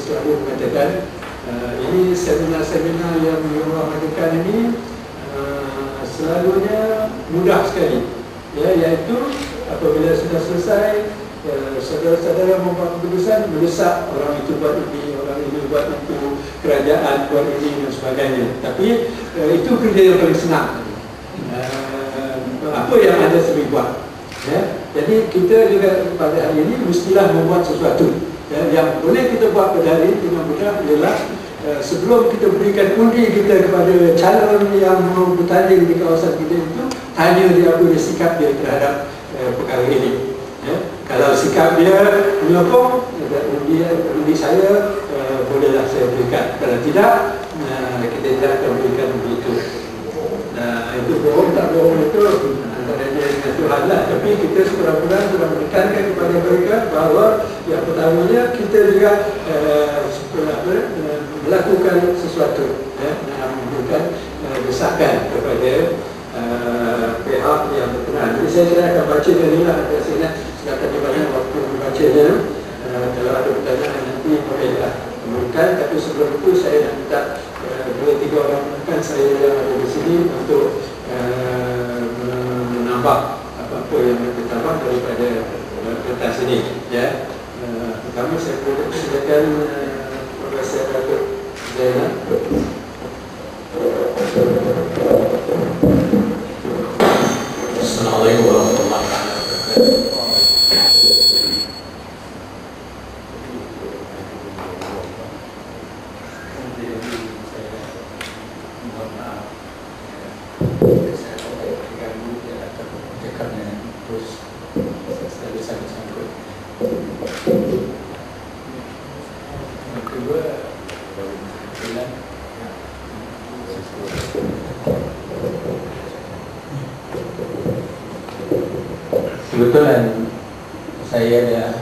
selalu mengatakan ini seminar-seminar yang Merah adakan ini selalunya mudah sekali, ya, iaitu apabila sudah selesai, saudara-saudara membuat keputusan, mendesak orang itu buat ini, orang ini buat itu, kerajaan buat ini dan sebagainya. Tapi itu kerja yang paling senang. Apa yang ada sering buat, ya. Jadi kita juga pada hari ini mestilah membuat sesuatu, ya. Yang boleh kita buat pada hari ini dengan mudah ialah sebelum kita berikan undi kita kepada calon yang mau bertanding di kawasan kita itu, tanya dia apa dia sikap dia terhadap perkara ini, ya. Kalau sikap dia menyokong, undi saya bolehlah saya berikan. Kalau tidak, kita tidak akan berikan begitu. Itu bohong tak bohong itu antaranya dengan Tuhan lah. Tapi kita sekurang-kurang sudah menekankan kepada mereka bahawa yang pertamanya kita juga melakukan sesuatu, ya, memberikan desakan kepada pihak yang berkenaan. Jadi saya akan baca ini lah. Saya ingat sudah tadi banyak waktu membacanya. Kalau ada pertanyaan nanti bolehlah memberikan. Tapi sebelum itu saya nak minta 2-3 orang rekan saya yang ada di sini untuk menambah apa-apa yang ditambah daripada kertas ini, ya. Pertama saya boleh silakan Profesor Datuk Zainal. Assalamualaikum warahmatullahi wabarakatuh. Kebetulan saya ada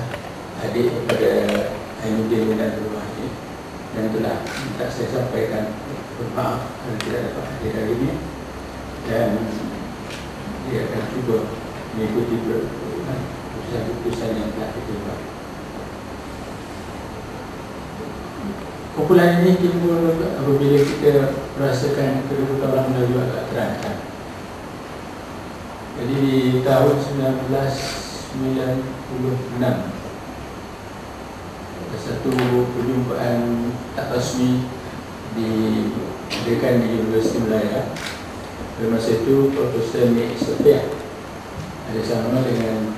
adik kepada Ainuddin dan Rumahi, dan itulah minta saya sampaikan bermaaf kerana tidak dapat hadir hari ini, dan dia akan cuba mengikuti keputusan-keputusan yang telah kita buat. Kumpulan ini timbul apabila kita merasakan kedudukan orang Melayu agak terancam. Jadi di tahun 1996 ada satu perjumpaan tak rasmi diadakan di Universiti Melaya. Pada masa itu Profesor Mek Sofia ada sama dengan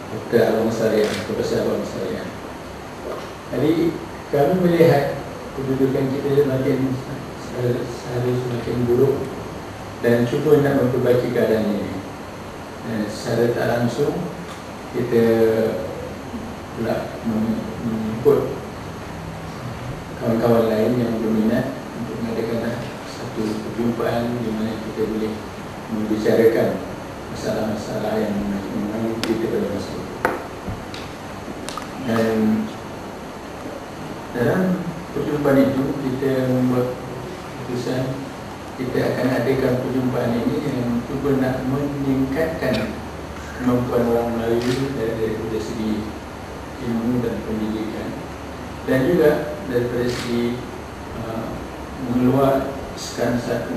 Dr. Abang Sarian, Profesor Abang Sarian. Jadi kami melihat kedudukan kita semakin buruk dan cuba nak memperbaiki keadaan ini. Secara tak langsung kita pula menjemput kawan-kawan lain yang berminat untuk mengadakan satu perjumpaan di mana kita boleh membicarakan masalah-masalah yang mengenai kita pada masa itu. Dan dalam perjumpaan itu kita membuat keputusan kita akan adakan perjumpaan ini yang cuba nak meningkatkan kemampuan orang Melayu dari segi ilmu dan pendidikan, dan juga daripada segi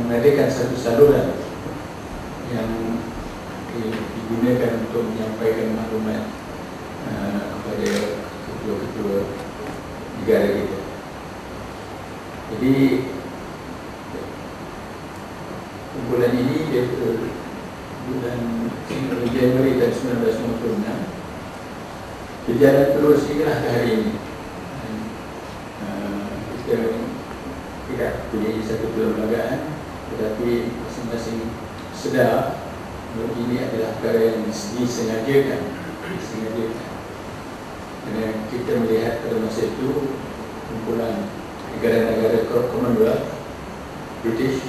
mengadakan satu saluran yang digunakan untuk menyampaikan maklumat kepada ketua-ketua negara kita. Jadi kumpulan ini dia bulan Januari tahun 1956 berjalan terus hingga hari ini. Kita tidak punya satu perlembagaan, tetapi masing-masing sedar bahawa ini adalah perkara yang disengajakan. Kerana kita melihat pada masa itu kumpulan negara-negara Commonwealth, British,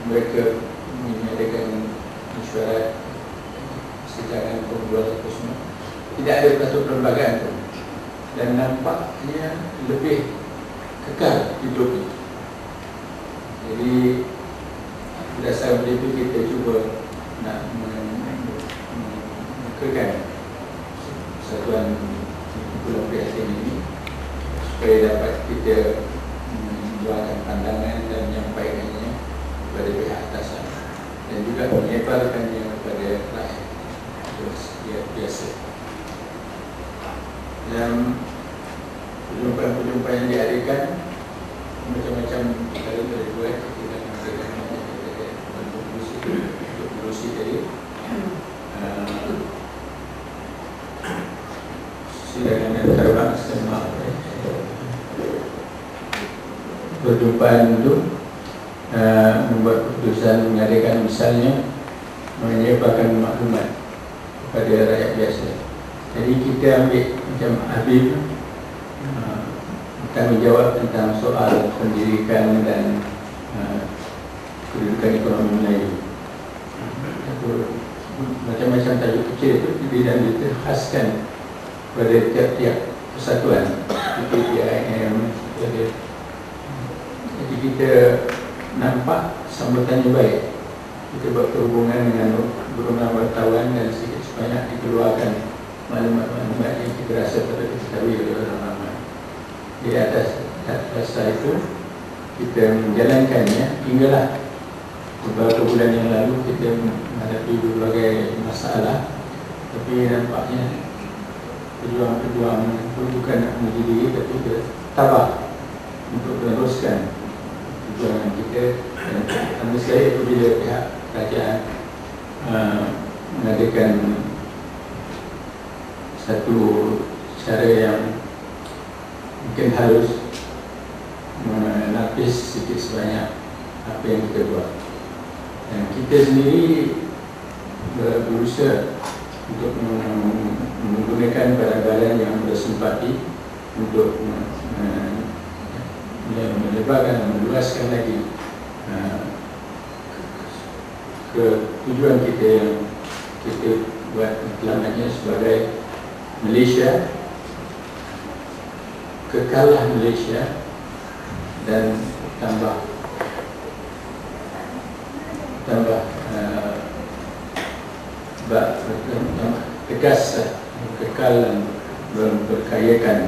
mereka mengadakan mesyuarat secara Commonwealth itu semua. Tidak ada satu perlembagaan pun, dan nampaknya lebih kekal hidup itu. Jadi berdasarkan itu kita cuba nak mengekalkan Persatuan Pulau Prihatin ini, supaya dapat kita menjualkan pandangan dan menyampaikannya kepada pihak atasan dan juga menyebarkannya kepada rakyat biasa. Dan perjumpaan yang diadakan macam-macam kali boleh buat. Kita akan mengadakan berusi tadi. Silakan terbang semua. Perjumpaan itu membuat keputusan mengadakan misalnya menyebarkan maklumat kepada rakyat biasa. Jadi kita ambil macam Habib bertanggungjawab tentang soal pendidikan dan kedudukan ekonomi Melayu. Macam-macam tajuk kecil itu dan diterkhaskan pada tiap-tiap persatuan PPIM. Jadi kita nampak sambutannya baik. Kita buat perhubungan dengan beberapa wartawan dan sedikit sebanyak dikeluarkan maklumat-maklumat yang kita rasa perlu diketahui oleh orang ramai. Di atas dasar itu kita menjalankannya hinggalah beberapa bulan yang lalu kita menghadapi berbagai masalah, tapi nampaknya pejuang-pejuang itu bukan nak menjadi diri, tapi kita tabah untuk meneruskan perjuangan kita. Dan terima sekali apabila pihak kerajaan mengadakan satu cara yang mungkin harus menapis sedikit sebanyak apa yang kita buat. Dan kita sendiri berusaha untuk menggunakan barang-barang yang bersimpati untuk melebarkan dan meluaskan lagi ke tujuan kita yang kita buat matlamatnya sebagai Malaysia, kekalah Malaysia, dan tambah tegas kekal dan berkayakan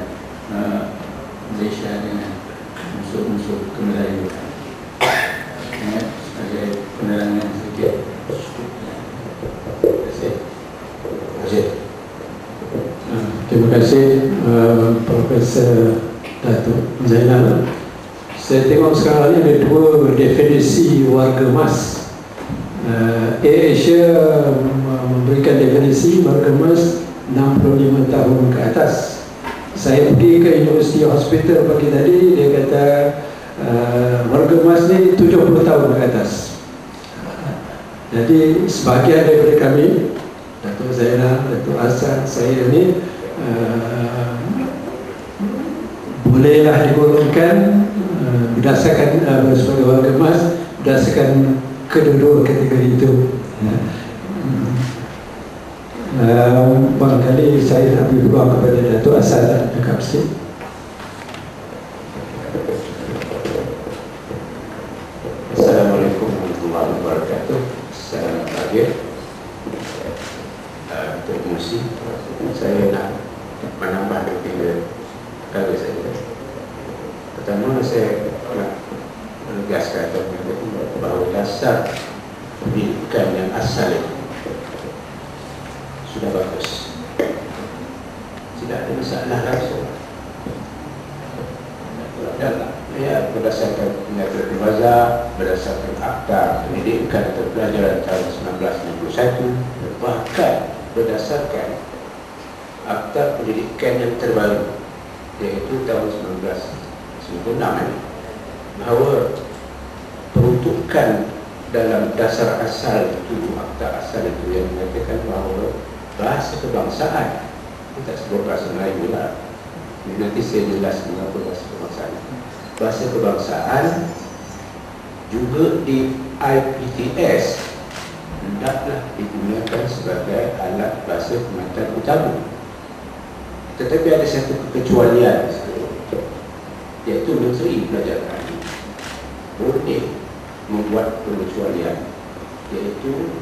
Malaysia dengan unsur-unsur kemelayuan. Sebagai penerangan sedikit. Terima kasih Profesor Datuk Zainal. Saya tengok sekarang ni ada dua definisi warga emas. AirAsia memberikan definisi warga emas 65 tahun ke atas. Saya pergi ke University Hospital pagi tadi, dia kata warga emas ni 70 tahun ke atas. Jadi sebahagian daripada kami, Datuk Zainal, Datuk Hassan, saya ni bolehlah digolongkan berdasarkan sebagai warga emas berdasarkan kedua-dua kategori itu. Barangkali saya nak beri peluang kepada Datuk Hassan cakap sikit. Assalamualaikum warahmatullahi wabarakatuh. Salam bahagia. Terima kasih. Saya nak menambah beberapa perkara saja. Pertama, saya nak menegaskan bahawa dasar pendidikan yang asal itu sudah bagus, tidak ada masalah langsung. Dan ya, berdasarkan pengatur dewasa, berdasarkan Akta Pendidikan atau Pelajaran tahun 1961, bahkan berdasarkan Akta Pendidikan yang terbaru, yaitu tahun 1996 ini, bahawa peruntukan dalam dasar asal itu, akta asal itu yang mengatakan bahawa bahasa kebangsaan, kita sebut bahasa Melayu lah, nanti saya jelas mengapa bahasa kebangsaan. Bahasa kebangsaan juga di IPTS hendaklah digunakan sebagai alat bahasa pengantar utama. Tetapi ada satu kekecualian, iaitu Menteri Pelajaran boleh membuat pengecualian, iaitu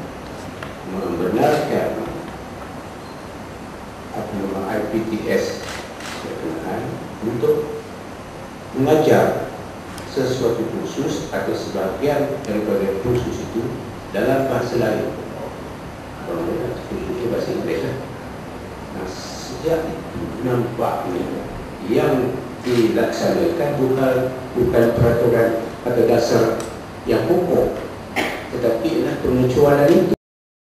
membenarkan IPTS untuk mengajar sesuatu kursus atau sebahagian daripada kursus itu dalam bahasa lain. Kursusnya bahasa Inggeris. Nah, sejak itu nampaknya yang dilaksanakan bukan peraturan atau dasar yang pokok, tetapi ialah pengecualian itu.